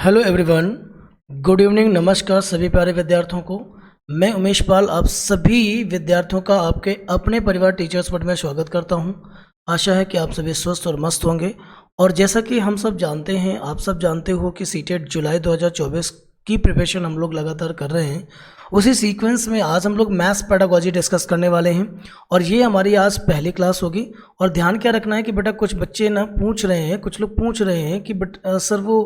Hello everyone, good evening. नमस्कार सभी प्यारे विद्यार्थियों को। मैं उमेश पाल आप सभी विद्यार्थियों का आपके अपने परिवार टीचर्स वर्ड में स्वागत करता हूं। आशा है कि आप सभी स्वस्थ और मस्त होंगे। और जैसा कि हम सब जानते हैं, आप सब जानते हो कि सीटेट जुलाई 2024 की प्रिपरेशन हम लोग लगातार कर रहे हैं। उसी सीक्वेंस में आज हम लोग मैथ्स पेडागोजी डिस्कस करने वाले हैं और ये हमारी आज पहली क्लास होगी। और ध्यान क्या रखना है कि बेटा कुछ बच्चे ना पूछ रहे हैं, कुछ लोग पूछ रहे हैं कि सर वो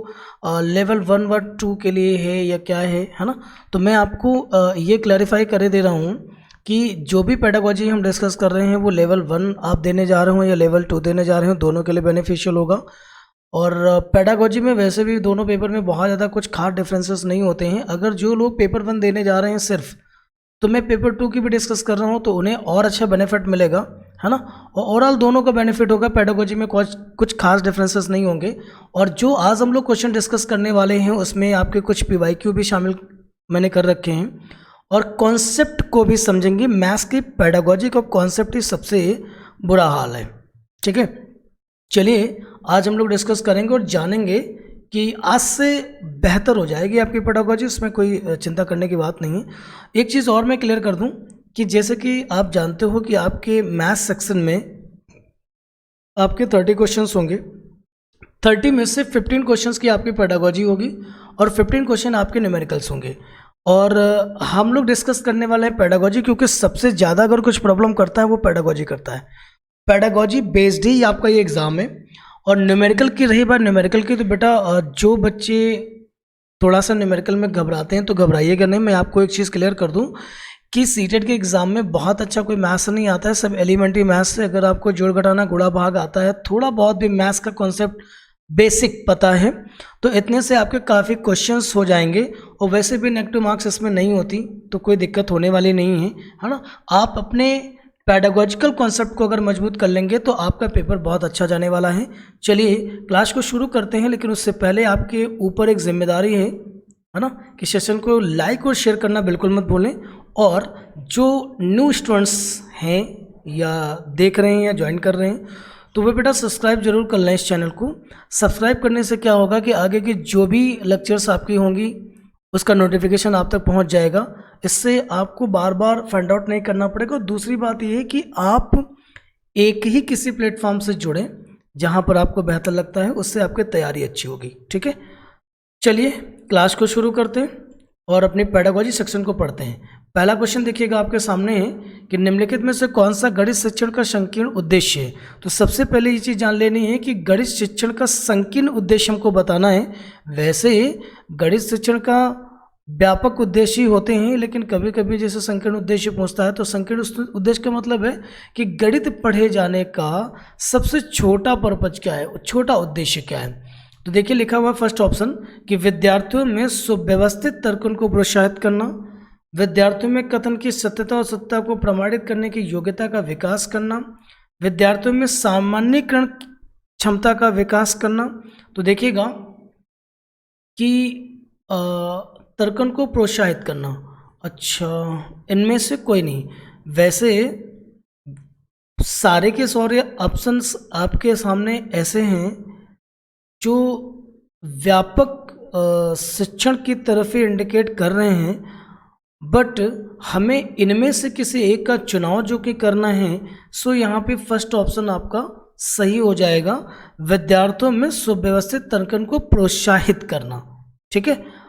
लेवल 1 व 2 के लिए है या क्या है ना। तो मैं आपको ये क्लैरिफाई कर दे रहा हूँ कि जो भी पेडागोजी हम डिस्कस कर रहे हैं वो लेवल 1 आप देने जा रहे हो या लेवल 2 देने जा रहे हो, दोनों के लिए बेनिफिशियल होगा। और पेडागोजी में वैसे भी दोनों पेपर में बहुत ज़्यादा कुछ खास डिफरेंसेस नहीं होते हैं। अगर जो लोग पेपर 1 देने जा रहे हैं सिर्फ, तो मैं पेपर 2 की भी डिस्कस कर रहा हूँ तो उन्हें और अच्छा बेनिफिट मिलेगा, है ना। और ओवरऑल दोनों का बेनिफिट होगा, पेडागोजी में कुछ खास डिफरेंसेस नहीं होंगे। और जो आज हम लोग क्वेश्चन डिस्कस करने वाले हैं उसमें आपके कुछ PYQ भी शामिल मैंने कर रखे हैं और कॉन्सेप्ट को भी समझेंगे। मैथ्स की पेडागोजी का कॉन्सेप्ट ही सबसे बुरा हाल है, ठीक है। चलिए आज हम लोग डिस्कस करेंगे और जानेंगे कि आज से बेहतर हो जाएगी आपकी पेडागोजी, इसमें कोई चिंता करने की बात नहीं है। एक चीज़ और मैं क्लियर कर दूं कि जैसे कि आप जानते हो कि आपके मैथ्स सेक्शन में आपके 30 क्वेश्चंस होंगे। 30 में से 15 क्वेश्चंस की आपकी पेडागोजी होगी और 15 क्वेश्चन आपके न्यूमेरिकल्स होंगे। और हम लोग डिस्कस करने वाले हैं पेडागोजी, क्योंकि सबसे ज़्यादा अगर कुछ प्रॉब्लम करता है वो पेडागोजी करता है। पेडागोजी बेस्ड ही आपका ये एग्ज़ाम है। और न्यूमेरिकल की रही बात न्यूमेरिकल की, तो बेटा जो बच्चे थोड़ा सा न्यूमेरिकल में घबराते हैं तो घबराइएगा नहीं। मैं आपको एक चीज़ क्लियर कर दूं कि सीटेट के एग्ज़ाम में बहुत अच्छा कोई मैथ्स नहीं आता है, सब एलिमेंट्री मैथ्स से। अगर आपको जोड़ घटाना गुणा भाग आता है, थोड़ा बहुत भी मैथ्स का कॉन्सेप्ट बेसिक पता है, तो इतने से आपके काफ़ी क्वेश्चंस हो जाएंगे। और वैसे भी नेगेटिव मार्क्स इसमें नहीं होती, तो कोई दिक्कत होने वाली नहीं है ना। आप अपने पैडागोजिकल कॉन्सेप्ट को अगर मजबूत कर लेंगे तो आपका पेपर बहुत अच्छा जाने वाला है। चलिए क्लास को शुरू करते हैं, लेकिन उससे पहले आपके ऊपर एक जिम्मेदारी है ना, कि सेशन को लाइक और शेयर करना बिल्कुल मत भूलें। और जो न्यू स्टूडेंट्स हैं या देख रहे हैं या ज्वाइन कर रहे हैं, तो वे बेटा सब्सक्राइब जरूर कर लें इस चैनल को। सब्सक्राइब करने से क्या होगा कि आगे की जो भी लेक्चर्स आपकी होंगी उसका नोटिफिकेशन आप तक पहुंच जाएगा। इससे आपको बार बार फाइंड आउट नहीं करना पड़ेगा। और दूसरी बात यह है कि आप एक ही किसी प्लेटफॉर्म से जुड़ें जहां पर आपको बेहतर लगता है, उससे आपकी तैयारी अच्छी होगी, ठीक है। चलिए क्लास को शुरू करते हैं और अपनी पेडागोजी सेक्शन को पढ़ते हैं। पहला क्वेश्चन देखिएगा आपके सामने है कि निम्नलिखित में से कौन सा गणित शिक्षण का संकीर्ण उद्देश्य है। तो सबसे पहले ये चीज़ जान लेनी है कि गणित शिक्षण का संकीर्ण उद्देश्य हमको बताना है। वैसे गणित शिक्षण का व्यापक उद्देश्य ही होते हैं, लेकिन कभी कभी जैसे संकीर्ण उद्देश्य पूछता है तो संकीर्ण उद्देश्य का मतलब है कि गणित पढ़े जाने का सबसे छोटा पर्पज क्या है, छोटा उद्देश्य क्या है। तो देखिए लिखा हुआ फर्स्ट ऑप्शन कि विद्यार्थियों में सुव्यवस्थित तर्कन को प्रोत्साहित करना, विद्यार्थियों में कथन की सत्यता और सत्ता को प्रमाणित करने की योग्यता का विकास करना, विद्यार्थियों में सामान्यीकरण क्षमता का विकास करना। तो देखिएगा कि तर्कन को प्रोत्साहित करना, अच्छा इनमें से कोई नहीं। वैसे सारे के सारे ऑप्शंस आपके सामने ऐसे हैं जो व्यापक शिक्षण की तरफ ही इंडिकेट कर रहे हैं, बट हमें इनमें से किसी एक का चुनाव जो कि करना है। सो यहाँ पे फर्स्ट ऑप्शन आपका सही हो जाएगा, विद्यार्थियों में सुव्यवस्थित तर्कन को प्रोत्साहित करना, ठीक है।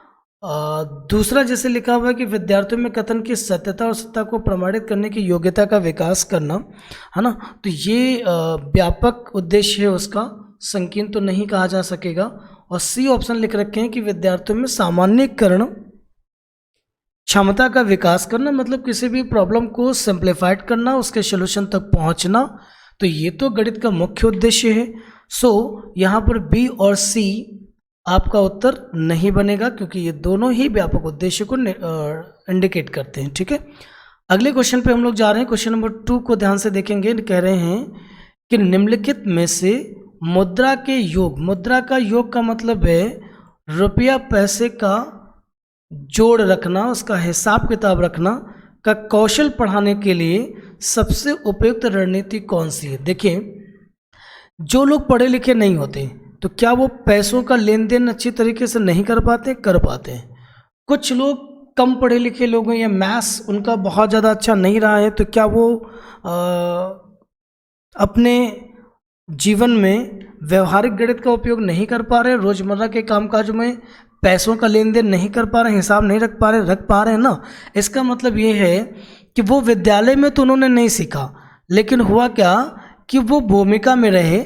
दूसरा जैसे लिखा हुआ है कि विद्यार्थियों में कथन की सत्यता और सत्ता को प्रमाणित करने की योग्यता का विकास करना, है ना। तो ये व्यापक उद्देश्य है, उसका संकीर्ण तो नहीं कहा जा सकेगा। और सी ऑप्शन लिख रखे हैं कि विद्यार्थियों में सामान्यीकरण क्षमता का विकास करना, मतलब किसी भी प्रॉब्लम को सिंप्लीफाइड करना, उसके सोल्यूशन तक पहुंचना। तो ये तो गणित का मुख्य उद्देश्य है। सो यहाँ पर बी और सी आपका उत्तर नहीं बनेगा, क्योंकि ये दोनों ही व्यापक उद्देश्य को इंडिकेट करते हैं, ठीक है। अगले क्वेश्चन पे हम लोग जा रहे हैं। क्वेश्चन नंबर 2 को ध्यान से देखेंगे। कह रहे हैं कि निम्नलिखित में से मुद्रा के योग, मुद्रा का योग का मतलब है रुपया पैसे का जोड़ रखना, उसका हिसाब किताब रखना का कौशल पढ़ाने के लिए सबसे उपयुक्त रणनीति कौन सी है। देखिए जो लोग पढ़े लिखे नहीं होते तो क्या वो पैसों का लेन देन अच्छी तरीके से नहीं कर पाते? कर पाते हैं। कुछ लोग कम पढ़े लिखे लोग हैं या मैथ्स उनका बहुत ज़्यादा अच्छा नहीं रहा है, तो क्या वो अपने जीवन में व्यवहारिक गणित का उपयोग नहीं कर पा रहे? रोज़मर्रा के कामकाज में पैसों का लेन देन नहीं कर पा रहे, हिसाब नहीं रख पा रहे हैं ना। इसका मतलब ये है कि वो विद्यालय में तो उन्होंने नहीं सीखा, लेकिन हुआ क्या कि वो भूमिका में रहे,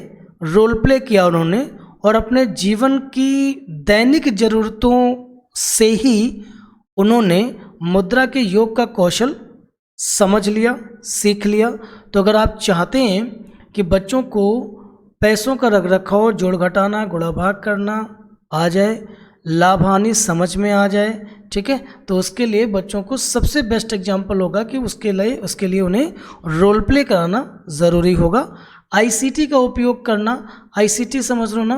रोल प्ले किया उन्होंने, और अपने जीवन की दैनिक ज़रूरतों से ही उन्होंने मुद्रा के योग का कौशल समझ लिया, सीख लिया। तो अगर आप चाहते हैं कि बच्चों को पैसों का रख रखाव, जोड़ घटाना, गुणा भाग करना आ जाए, लाभ हानि समझ में आ जाए, ठीक है, तो उसके लिए बच्चों को सबसे बेस्ट एग्जाम्पल होगा कि उसके लिए उन्हें रोल प्ले कराना ज़रूरी होगा। आईसीटी का उपयोग करना, आईसीटी समझ लो ना,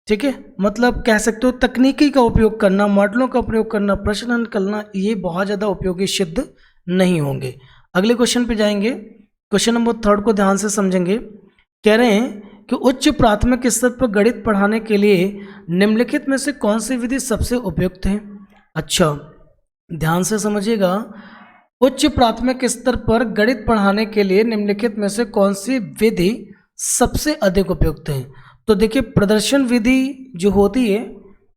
ठीक है, मतलब कह सकते हो तकनीकी का उपयोग करना, मॉडलों का प्रयोग करना, प्रश्न हल करना, ये बहुत ज़्यादा उपयोगी सिद्ध नहीं होंगे। अगले क्वेश्चन पे जाएंगे। क्वेश्चन नंबर 3 को ध्यान से समझेंगे। कह रहे हैं कि उच्च प्राथमिक स्तर पर गणित पढ़ाने के लिए निम्नलिखित में से कौन सी विधि सबसे उपयुक्त है? अच्छा, ध्यान से समझिएगा। उच्च प्राथमिक स्तर पर गणित पढ़ाने के लिए निम्नलिखित में से कौन सी विधि सबसे अधिक उपयुक्त है? तो देखिए, प्रदर्शन विधि जो होती है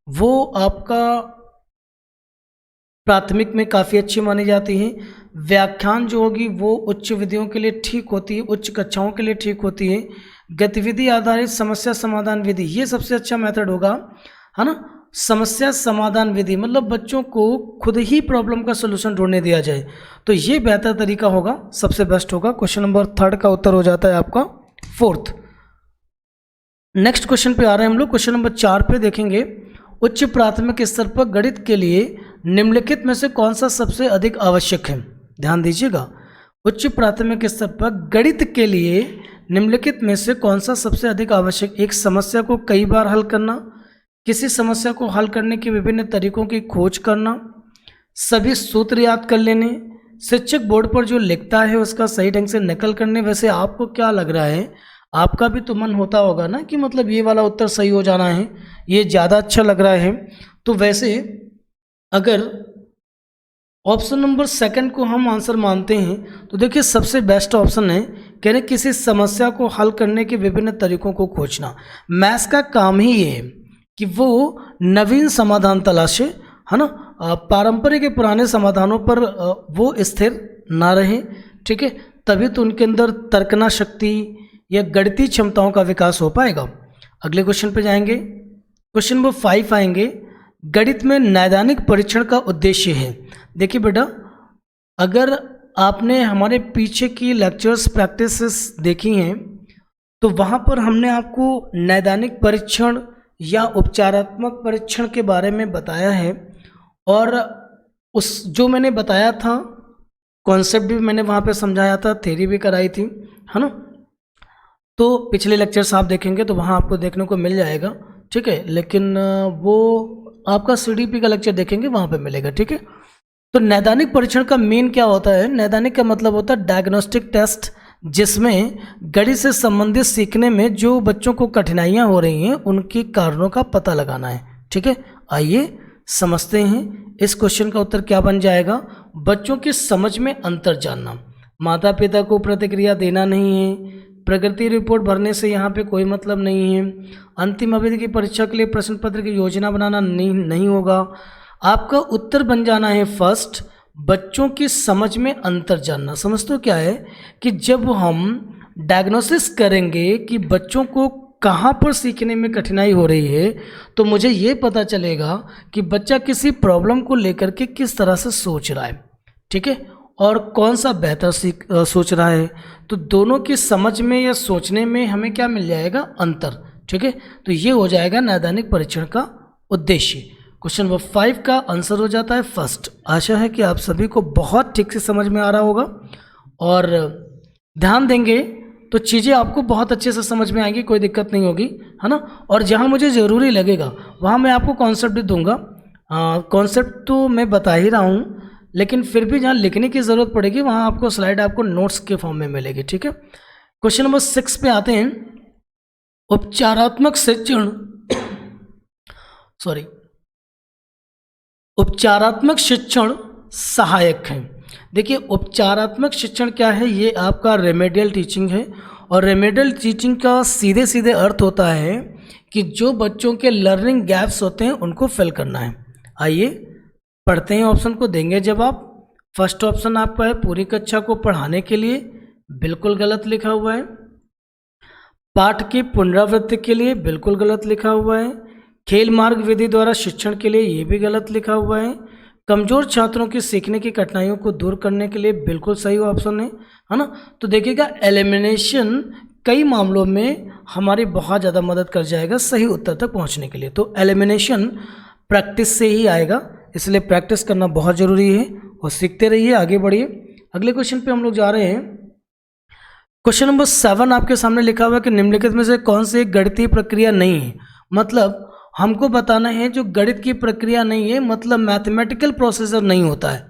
वो आपका प्राथमिक में काफ़ी अच्छी मानी जाती है। व्याख्यान जो होगी वो उच्च विधियों के लिए ठीक होती है, उच्च कक्षाओं के लिए ठीक होती है। गतिविधि आधारित समस्या समाधान विधि, ये सबसे अच्छा मेथड होगा, है ना। समस्या समाधान विधि मतलब बच्चों को खुद ही प्रॉब्लम का सोल्यूशन ढूंढने दिया जाए, तो ये बेहतर तरीका होगा, सबसे बेस्ट होगा। क्वेश्चन नंबर 3 का उत्तर हो जाता है आपका 4th। नेक्स्ट क्वेश्चन पे आ रहे हैं हम लोग। क्वेश्चन नंबर 4 पे देखेंगे, उच्च प्राथमिक स्तर पर गणित के लिए निम्नलिखित में से कौन सा सबसे अधिक आवश्यक है? ध्यान दीजिएगा, उच्च प्राथमिक स्तर पर गणित के लिए निम्नलिखित में से कौन सा सबसे अधिक आवश्यक? एक समस्या को कई बार हल करना, किसी समस्या को हल करने के विभिन्न तरीकों की खोज करना, सभी सूत्र याद कर लेने, शिक्षक बोर्ड पर जो लिखता है उसका सही ढंग से नकल करने। वैसे आपको क्या लग रहा है, आपका भी तो मन होता होगा ना कि मतलब ये वाला उत्तर सही हो जाना है, ये ज़्यादा अच्छा लग रहा है। तो वैसे अगर ऑप्शन नंबर 2 को हम आंसर मानते हैं तो देखिए सबसे बेस्ट ऑप्शन है, कह रहे किसी समस्या को हल करने के विभिन्न तरीकों को खोजना। मैथ्स का काम ही ये है कि वो नवीन समाधान तलाशे, है ना, पारंपरिक के पुराने समाधानों पर वो स्थिर ना रहे, ठीक है, तभी तो उनके अंदर तर्कना शक्ति या गणितीय क्षमताओं का विकास हो पाएगा। अगले क्वेश्चन पे जाएंगे। क्वेश्चन नंबर 5 आएंगे, गणित में नैदानिक परीक्षण का उद्देश्य है। देखिए बेटा, अगर आपने हमारे पीछे की लेक्चर्स प्रैक्टिसेस देखी हैं तो वहाँ पर हमने आपको नैदानिक परीक्षण या उपचारात्मक परीक्षण के बारे में बताया है, और उस जो मैंने बताया था कॉन्सेप्ट भी मैंने वहाँ पे समझाया था, थ्योरी भी कराई थी, है ना। तो पिछले लेक्चर्स आप देखेंगे तो वहाँ आपको देखने को मिल जाएगा, ठीक है, लेकिन वो आपका CDP का लेक्चर देखेंगे वहाँ पे मिलेगा, ठीक है। तो नैदानिक परीक्षण का मेन क्या होता है? नैदानिक का मतलब होता है डायग्नोस्टिक टेस्ट, जिसमें गणित से संबंधित सीखने में जो बच्चों को कठिनाइयाँ हो रही हैं उनके कारणों का पता लगाना है, ठीक है। आइए समझते हैं। इस क्वेश्चन का उत्तर क्या बन जाएगा? बच्चों की समझ में अंतर जानना, माता पिता को प्रतिक्रिया देना नहीं है, प्रगति रिपोर्ट भरने से यहाँ पे कोई मतलब नहीं है, अंतिम अवधि की परीक्षा के लिए प्रश्न पत्र की योजना बनाना नहीं होगा। आपका उत्तर बन जाना है फर्स्ट, बच्चों की समझ में अंतर जानना। समझते हो क्या है कि जब हम डायग्नोसिस करेंगे कि बच्चों को कहाँ पर सीखने में कठिनाई हो रही है तो मुझे ये पता चलेगा कि बच्चा किसी प्रॉब्लम को लेकर के किस तरह से सोच रहा है, ठीक है, और कौन सा बेहतर सोच रहा है। तो दोनों की समझ में या सोचने में हमें क्या मिल जाएगा? अंतर, ठीक है। तो ये हो जाएगा नैदानिक परीक्षण का उद्देश्य। क्वेश्चन नंबर 5 का आंसर हो जाता है फर्स्ट। आशा है कि आप सभी को बहुत ठीक से समझ में आ रहा होगा, और ध्यान देंगे तो चीज़ें आपको बहुत अच्छे से समझ में आएंगी, कोई दिक्कत नहीं होगी, है ना। और जहाँ मुझे ज़रूरी लगेगा वहाँ मैं आपको कॉन्सेप्ट भी दूंगा। कॉन्सेप्ट तो मैं बता ही रहा हूँ, लेकिन फिर भी जहाँ लिखने की ज़रूरत पड़ेगी वहाँ आपको स्लाइड आपको नोट्स के फॉर्म में मिलेगी, ठीक है। क्वेश्चन नंबर 6 पे आते हैं। उपचारात्मक शिक्षण सॉरी उपचारात्मक शिक्षण सहायक है। देखिए उपचारात्मक शिक्षण क्या है, ये आपका रेमेडियल टीचिंग है और रेमेडियल टीचिंग का सीधे सीधे अर्थ होता है कि जो बच्चों के लर्निंग गैप्स होते हैं उनको फिल करना है। आइए पढ़ते हैं, ऑप्शन को देंगे जवाब। फर्स्ट ऑप्शन आपका है पूरी कक्षा को पढ़ाने के लिए, बिल्कुल गलत लिखा हुआ है। पाठ की पुनरावृत्ति के लिए, बिल्कुल गलत लिखा हुआ है। खेल मार्ग विधि द्वारा शिक्षण के लिए, ये भी गलत लिखा हुआ है। कमजोर छात्रों की सीखने की कठिनाइयों को दूर करने के लिए, बिल्कुल सही ऑप्शन है ना। तो देखिएगा एलिमिनेशन कई मामलों में हमारी बहुत ज़्यादा मदद कर जाएगा सही उत्तर तक पहुंचने के लिए। तो एलिमिनेशन प्रैक्टिस से ही आएगा, इसलिए प्रैक्टिस करना बहुत ज़रूरी है और सीखते रहिए, आगे बढ़िए। अगले क्वेश्चन पे हम लोग जा रहे हैं। क्वेश्चन नंबर 7 आपके सामने लिखा हुआ है कि निम्नलिखित में से कौन सी एक गणितीय प्रक्रिया नहीं है। मतलब हमको बताना है जो गणित की प्रक्रिया नहीं है, मतलब मैथमेटिकल प्रोसीजर नहीं होता है।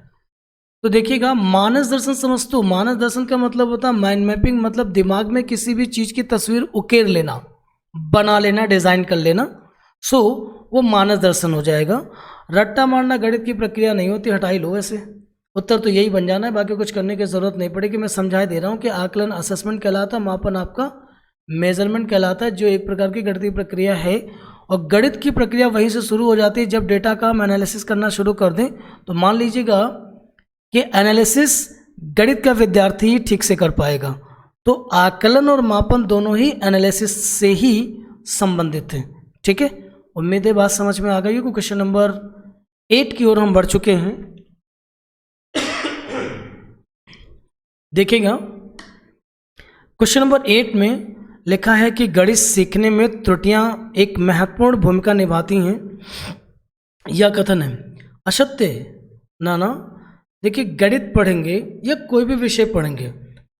तो देखिएगा मानस दर्शन समझते हो, मानस दर्शन का मतलब होता है माइंड मैपिंग, मतलब दिमाग में किसी भी चीज़ की तस्वीर उकेर लेना, बना लेना, डिज़ाइन कर लेना। सो वो मानस दर्शन हो जाएगा। रट्टा मारना गणित की प्रक्रिया नहीं होती, हटा ही लो वैसे। उत्तर तो यही बन जाना है, बाकी कुछ करने की ज़रूरत नहीं पड़ेगी। मैं समझा दे रहा हूँ कि आकलन असेसमेंट कहलाता है, मापन आपका मेजरमेंट कहलाता है, जो एक प्रकार की गणितीय प्रक्रिया है। और गणित की प्रक्रिया वहीं से शुरू हो जाती है जब डेटा का हम एनालिसिस करना शुरू कर दें। तो मान लीजिएगा कि एनालिसिस गणित का विद्यार्थी ही ठीक से कर पाएगा। तो आकलन और मापन दोनों ही एनालिसिस से ही संबंधित हैं। ठीक है, उम्मीद है बात समझ में आ गई होगी। क्वेश्चन नंबर 8 की ओर हम बढ़ चुके हैं। देखिएगा क्वेश्चन नंबर 8 में लिखा है कि गणित सीखने में त्रुटियां एक महत्वपूर्ण भूमिका निभाती हैं, यह कथन है असत्य ना। देखिए गणित पढ़ेंगे या कोई भी विषय पढ़ेंगे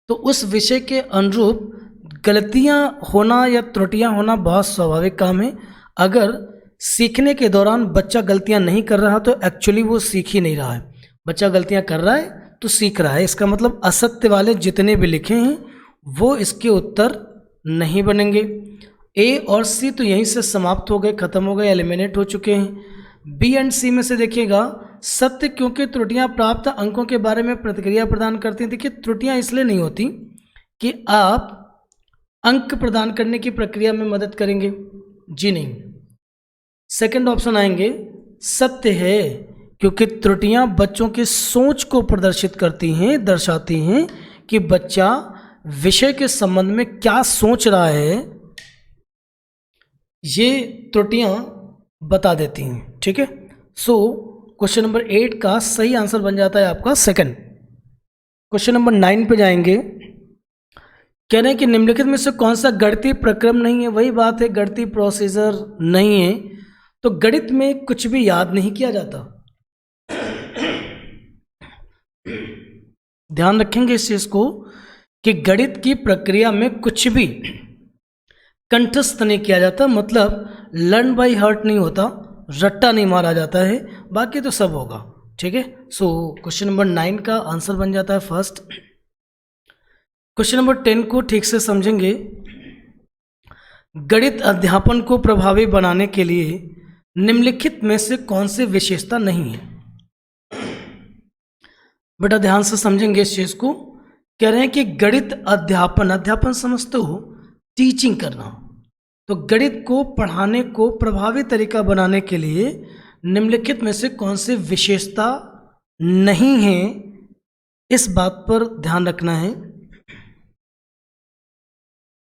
तो उस विषय के अनुरूप गलतियां होना या त्रुटियां होना बहुत स्वाभाविक काम है। अगर सीखने के दौरान बच्चा गलतियां नहीं कर रहा तो एक्चुअली वो सीख ही नहीं रहा है। बच्चा गलतियां कर रहा है तो सीख रहा है, इसका मतलब असत्य वाले जितने भी लिखे हैं वो इसके उत्तर नहीं बनेंगे। ए और सी तो यहीं से समाप्त हो गए, खत्म हो गए, एलिमिनेट हो चुके हैं। बी एंड सी में से देखिएगा सत्य, क्योंकि त्रुटियां प्राप्त अंकों के बारे में प्रतिक्रिया प्रदान करती हैं। देखिए त्रुटियां इसलिए नहीं होती कि आप अंक प्रदान करने की प्रक्रिया में मदद करेंगे, जी नहीं। सेकंड ऑप्शन आएंगे सत्य है, क्योंकि त्रुटियां बच्चों की सोच को प्रदर्शित करती हैं, दर्शाती हैं कि बच्चा विषय के संबंध में क्या सोच रहा है, ये त्रुटियां बता देती हैं। ठीक है, सो क्वेश्चन नंबर 8 का सही आंसर बन जाता है आपका सेकंड। क्वेश्चन नंबर 9 पे जाएंगे। कह रहे हैं कि निम्नलिखित में से कौन सा गणितीय प्रक्रम नहीं है। वही बात है, गणितीय प्रोसीजर नहीं है तो गणित में कुछ भी याद नहीं किया जाता। ध्यान रखेंगे इस चीज को कि गणित की प्रक्रिया में कुछ भी कंठस्थ नहीं किया जाता, मतलब लर्न बाय हार्ट नहीं होता, रट्टा नहीं मारा जाता है, बाकी तो सब होगा। ठीक है, सो क्वेश्चन नंबर 9 का आंसर बन जाता है फर्स्ट। क्वेश्चन नंबर 10 को ठीक से समझेंगे। गणित अध्यापन को प्रभावी बनाने के लिए निम्नलिखित में से कौन सी विशेषता नहीं है। बेटा ध्यान से समझेंगे इस चीज को। कह रहे हैं कि गणित अध्यापन, अध्यापन समझते हो, टीचिंग करना। तो गणित को पढ़ाने को प्रभावी तरीका बनाने के लिए निम्नलिखित में से कौन सी विशेषता नहीं है, इस बात पर ध्यान रखना है।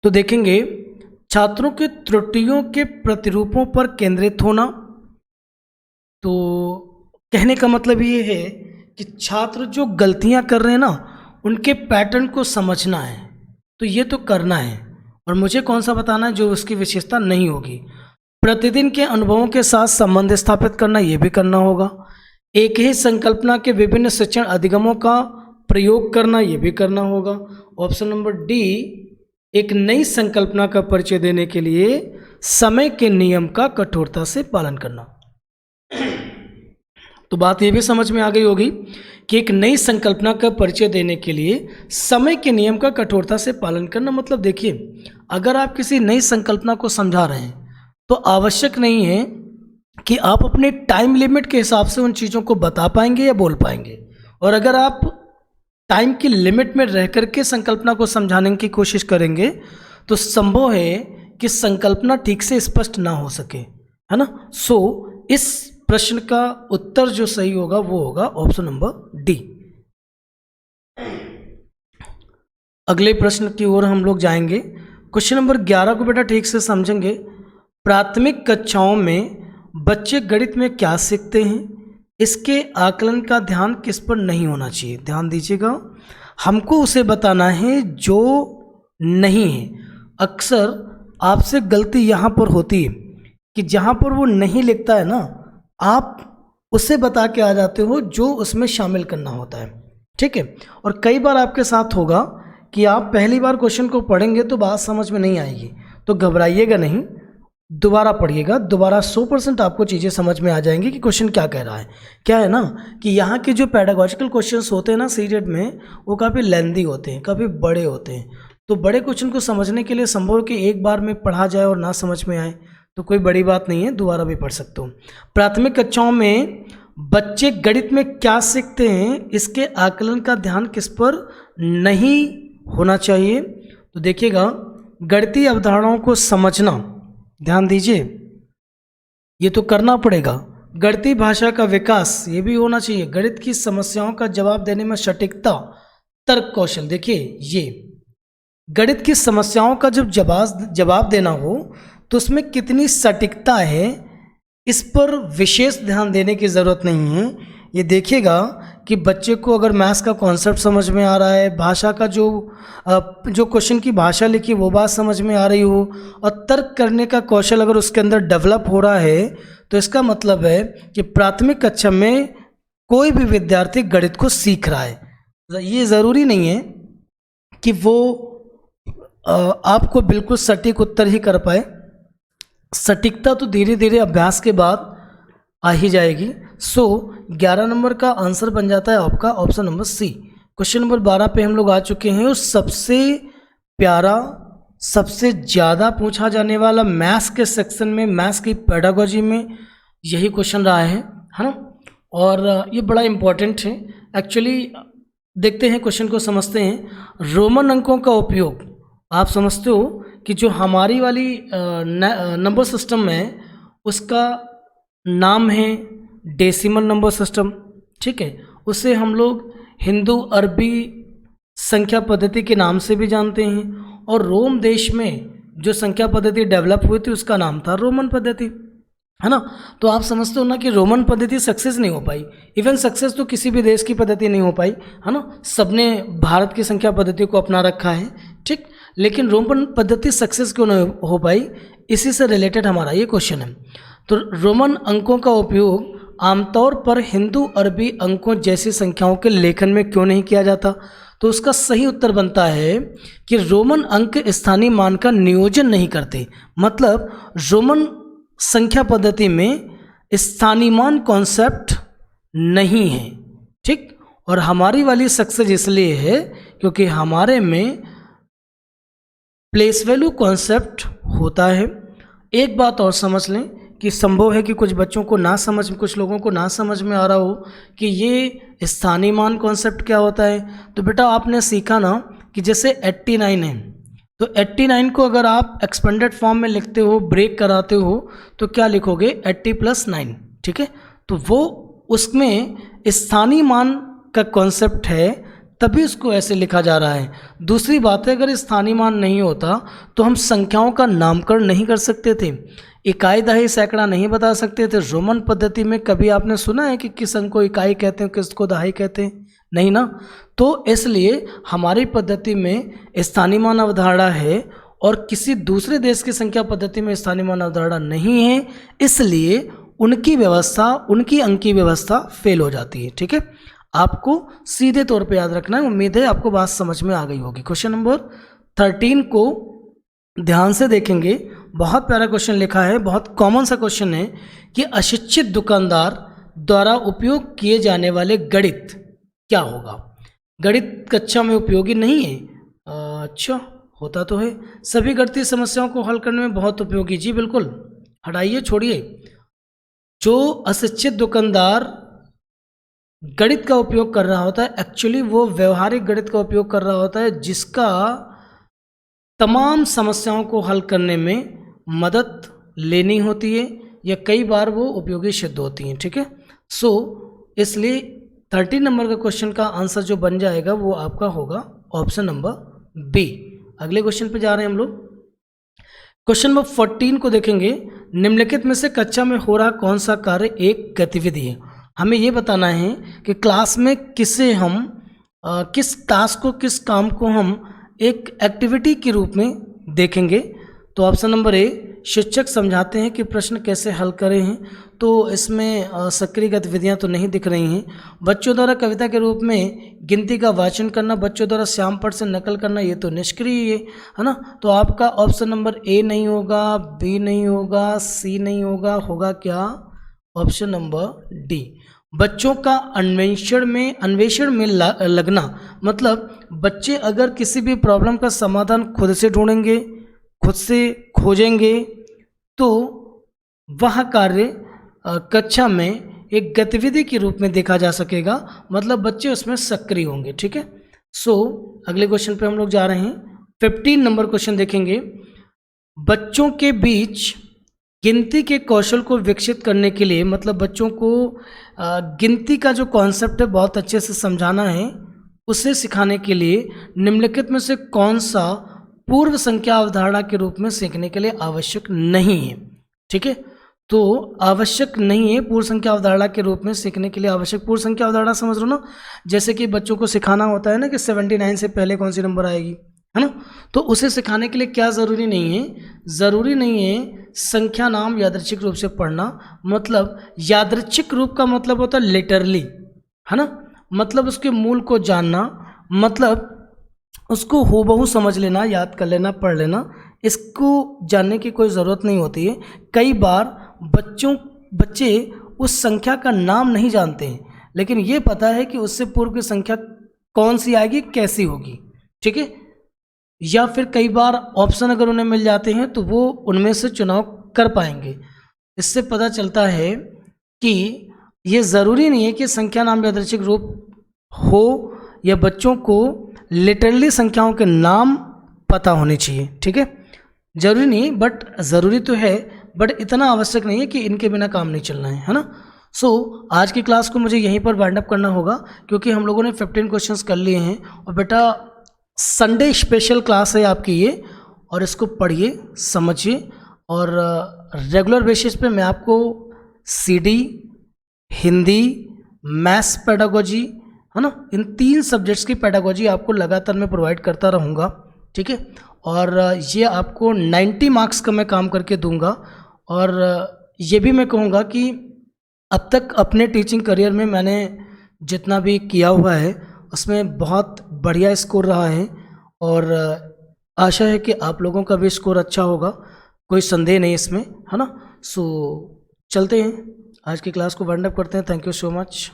तो देखेंगे छात्रों के त्रुटियों के प्रतिरूपों पर केंद्रित होना। तो कहने का मतलब ये है कि छात्र जो गलतियां कर रहे हैं ना, उनके पैटर्न को समझना है, तो ये तो करना है। और मुझे कौन सा बताना है जो उसकी विशेषता नहीं होगी। प्रतिदिन के अनुभवों के साथ संबंध स्थापित करना, ये भी करना होगा। एक ही संकल्पना के विभिन्न शिक्षण अधिगमों का प्रयोग करना, ये भी करना होगा। ऑप्शन नंबर डी, एक नई संकल्पना का परिचय देने के लिए समय के नियम का कठोरता से पालन करना। तो बात ये भी समझ में आ गई होगी कि एक नई संकल्पना का परिचय देने के लिए समय के नियम का कठोरता से पालन करना, मतलब देखिए अगर आप किसी नई संकल्पना को समझा रहे हैं तो आवश्यक नहीं है कि आप अपने टाइम लिमिट के हिसाब से उन चीज़ों को बता पाएंगे या बोल पाएंगे। और अगर आप टाइम की लिमिट में रह करके संकल्पना को समझाने की कोशिश करेंगे तो संभव है कि संकल्पना ठीक से स्पष्ट ना हो सके, है ना। सो इस प्रश्न का उत्तर जो सही होगा वो होगा ऑप्शन नंबर डी। अगले प्रश्न की ओर हम लोग जाएंगे। क्वेश्चन नंबर 11 को बेटा ठीक से समझेंगे। प्राथमिक कक्षाओं में बच्चे गणित में क्या सीखते हैं, इसके आकलन का ध्यान किस पर नहीं होना चाहिए। ध्यान दीजिएगा, हमको उसे बताना है जो नहीं है। अक्सर आपसे गलती यहाँ पर होती है कि जहाँ पर वो नहीं लिखता है ना, आप उसे बता के आ जाते हो जो उसमें शामिल करना होता है, ठीक है। और कई बार आपके साथ होगा कि आप पहली बार क्वेश्चन को पढ़ेंगे तो बात समझ में नहीं आएगी, तो घबराइएगा नहीं, दोबारा पढ़िएगा, दोबारा 100% आपको चीज़ें समझ में आ जाएंगी कि क्वेश्चन क्या कह रहा है। क्या है ना कि यहाँ के जो पेडागोजिकल क्वेश्चंस होते हैं ना सीटेट में, वो काफ़ी लेंदी होते हैं, काफ़ी बड़े होते हैं। तो बड़े क्वेश्चन को समझने के लिए संभव कि एक बार में पढ़ा जाए और ना समझ में आए तो कोई बड़ी बात नहीं है, दोबारा भी पढ़ सकते हो। प्राथमिक कक्षाओं में बच्चे गणित में क्या सीखते हैं, इसके आकलन का ध्यान किस पर नहीं होना चाहिए। तो देखिएगा, गणितीय अवधारणाओं को समझना, ध्यान दीजिए, ये तो करना पड़ेगा। गणितीय भाषा का विकास ये भी होना चाहिए। गणित की समस्याओं का जवाब देने में सटीकता, तर्क कौशल। देखिए, ये गणित की समस्याओं का जब जवाब देना हो तो उसमें कितनी सटीकता है, इस पर विशेष ध्यान देने की ज़रूरत नहीं है। ये देखिएगा कि बच्चे को अगर मैथ्स का कॉन्सेप्ट समझ में आ रहा है, भाषा का जो क्वेश्चन की भाषा लिखी वो बात समझ में आ रही हो, और तर्क करने का कौशल अगर उसके अंदर डेवलप हो रहा है, तो इसका मतलब है कि प्राथमिक कक्षा में कोई भी विद्यार्थी गणित को सीख रहा है। ये ज़रूरी नहीं है कि वो आपको बिल्कुल सटीक उत्तर ही कर पाए। सटीकता तो धीरे धीरे अभ्यास के बाद आ ही जाएगी। सो 11 नंबर का आंसर बन जाता है आपका option number C. Question number 12 पे हम लोग आ चुके हैं। उस सबसे प्यारा, सबसे ज़्यादा पूछा जाने वाला मैथ्स के सेक्शन में, मैथ्स की पेडागोजी में यही क्वेश्चन रहा है ना। और ये बड़ा इम्पोर्टेंट है एक्चुअली। देखते हैं, क्वेश्चन को समझते हैं। रोमन अंकों का उपयोग, आप समझते हो कि जो हमारी वाली नंबर सिस्टम है उसका नाम है डेसिमल नंबर सिस्टम, ठीक है। उसे हम लोग हिंदू अरबी संख्या पद्धति के नाम से भी जानते हैं। और रोम देश में जो संख्या पद्धति डेवलप हुई थी उसका नाम था रोमन पद्धति, है ना। तो आप समझते हो ना कि रोमन पद्धति सक्सेस नहीं हो पाई। इवन सक्सेस तो किसी भी देश की पद्धति नहीं हो पाई, है ना। सबने भारत की संख्या पद्धति को अपना रखा है, ठीक। लेकिन रोमन पद्धति सक्सेस क्यों नहीं हो पाई, इसी से रिलेटेड हमारा ये क्वेश्चन है। तो रोमन अंकों का उपयोग आमतौर पर हिंदू अरबी अंकों जैसी संख्याओं के लेखन में क्यों नहीं किया जाता। तो उसका सही उत्तर बनता है कि रोमन अंक स्थानीय मान का नियोजन नहीं करते। मतलब रोमन संख्या पद्धति में स्थानीय मान कॉन्सेप्ट नहीं है, ठीक। और हमारी वाली सक्सेस इसलिए है क्योंकि हमारे में प्लेस वैल्यू कॉन्सेप्ट होता है। एक बात और समझ लें कि संभव है कि कुछ बच्चों को ना समझ, कुछ लोगों को ना समझ में आ रहा हो कि ये स्थानीय मान कॉन्सेप्ट क्या होता है। तो बेटा आपने सीखा ना कि जैसे 89 है, तो 89 को अगर आप एक्सपेंडेड फॉर्म में लिखते हो, ब्रेक कराते हो, तो क्या लिखोगे 80 + 9, ठीक है। तो वो उसमें स्थानीय मान का कॉन्सेप्ट है, तभी उसको ऐसे लिखा जा रहा है। दूसरी बात है, अगर स्थानीय मान नहीं होता तो हम संख्याओं का नामकरण नहीं कर सकते थे, इकाई दहाई सैकड़ा नहीं बता सकते थे। रोमन पद्धति में कभी आपने सुना है कि किस अंक को इकाई कहते हैं, किस को दहाई कहते हैं? नहीं ना। तो इसलिए हमारी पद्धति में स्थानीय मान अवधारणा है और किसी दूसरे देश की संख्या पद्धति में स्थानीय मान अवधारणा नहीं है, इसलिए उनकी व्यवस्था, उनकी अंकीय व्यवस्था फेल हो जाती है, ठीक है। आपको सीधे तौर पे याद रखना है। उम्मीद है आपको बात समझ में आ गई होगी। क्वेश्चन नंबर 13 को ध्यान से देखेंगे। बहुत प्यारा क्वेश्चन लिखा है, बहुत कॉमन सा क्वेश्चन है कि अशिक्षित दुकानदार द्वारा उपयोग किए जाने वाले गणित क्या होगा। गणित कक्षा में उपयोगी नहीं है, अच्छा होता तो है। सभी गणितीय समस्याओं को हल करने में बहुत उपयोगी, जी बिल्कुल। हटाइए, छोड़िए। जो अशिक्षित दुकानदार गणित का उपयोग कर रहा होता है, एक्चुअली वो व्यवहारिक गणित का उपयोग कर रहा होता है, जिसका तमाम समस्याओं को हल करने में मदद लेनी होती है या कई बार वो उपयोगी सिद्ध होती हैं, ठीक है। सो इसलिए 13 नंबर का क्वेश्चन का आंसर जो बन जाएगा वो आपका होगा ऑप्शन नंबर बी। अगले क्वेश्चन पे जा रहे हैं हम लोग। क्वेश्चन नंबर 14 को देखेंगे। निम्नलिखित में से कक्षा में हो रहा कौन सा कार्य एक गतिविधि है। हमें ये बताना है कि क्लास में किसे हम किस टास्क को, किस काम को हम एक एक्टिविटी के रूप में देखेंगे। तो ऑप्शन नंबर ए, शिक्षक समझाते हैं कि प्रश्न कैसे हल करें हैं, तो इसमें सक्रिय गतिविधियां तो नहीं दिख रही हैं। बच्चों द्वारा कविता के रूप में गिनती का वाचन करना, बच्चों द्वारा श्यामपट्ट से नकल करना, ये तो निष्क्रिय है ना। तो आपका ऑप्शन नंबर ए नहीं होगा, बी नहीं होगा, सी नहीं होगा, होगा क्या? Option number D. बच्चों का अन्वेषण में लगना, मतलब बच्चे अगर किसी भी प्रॉब्लम का समाधान खुद से ढूंढेंगे, खुद से खोजेंगे, तो वह कार्य कक्षा में एक गतिविधि के रूप में देखा जा सकेगा, मतलब बच्चे उसमें सक्रिय होंगे, ठीक है। सो अगले क्वेश्चन पे हम लोग जा रहे हैं। 15 नंबर क्वेश्चन देखेंगे। बच्चों के बीच गिनती के कौशल को विकसित करने के लिए, मतलब बच्चों को गिनती का जो कॉन्सेप्ट है बहुत अच्छे से समझाना है, उसे सिखाने के लिए निम्नलिखित में से कौन सा पूर्व संख्या अवधारणा के रूप में सीखने के लिए आवश्यक नहीं है, ठीक है। तो आवश्यक नहीं है पूर्व संख्या अवधारणा के रूप में सीखने के लिए आवश्यक। पूर्व संख्या अवधारणा समझ लो ना, जैसे कि बच्चों को सिखाना होता है ना कि 79 से पहले कौन सी नंबर आएगी, है ना। तो उसे सिखाने के लिए क्या ज़रूरी नहीं है, ज़रूरी नहीं है संख्या नाम यादृच्छिक रूप से पढ़ना। मतलब यादृच्छिक रूप का मतलब होता है लिटरली, है ना, मतलब उसके मूल को जानना, मतलब उसको हूबहू समझ लेना, याद कर लेना, पढ़ लेना। इसको जानने की कोई ज़रूरत नहीं होती है। कई बार बच्चे उस संख्या का नाम नहीं जानते हैं, लेकिन ये पता है कि उससे पूर्व की संख्या कौन सी आएगी, कैसी होगी, ठीक है। या फिर कई बार ऑप्शन अगर उन्हें मिल जाते हैं तो वो उनमें से चुनाव कर पाएंगे। इससे पता चलता है कि ये ज़रूरी नहीं है कि संख्या नाम यादृच्छिक रूप हो या बच्चों को लिटरली संख्याओं के नाम पता होने चाहिए, ठीक है। जरूरी नहीं, बट ज़रूरी तो है, बट इतना आवश्यक नहीं है कि इनके बिना काम नहीं चलना है ना। सो आज की क्लास को मुझे यहीं पर वाइंड अप करना होगा, क्योंकि हम लोगों ने 15 क्वेश्चंस कर लिए हैं। और बेटा संडे स्पेशल क्लास है आपकी ये, और इसको पढ़िए, समझिए, और रेगुलर बेसिस पे मैं आपको CD, हिंदी, मैथ्स पेडागोजी, है ना, इन 3 सब्जेक्ट्स की पेडागोजी आपको लगातार मैं प्रोवाइड करता रहूँगा, ठीक है। और ये आपको 90 मार्क्स का मैं काम करके दूंगा। और ये भी मैं कहूँगा कि अब तक अपने टीचिंग करियर में मैंने जितना भी किया हुआ है उसमें बहुत बढ़िया स्कोर रहा है, और आशा है कि आप लोगों का भी स्कोर अच्छा होगा, कोई संदेह नहीं इसमें, है ना। सो चलते हैं, आज की क्लास को वाइंड अप करते हैं। Thank you so much.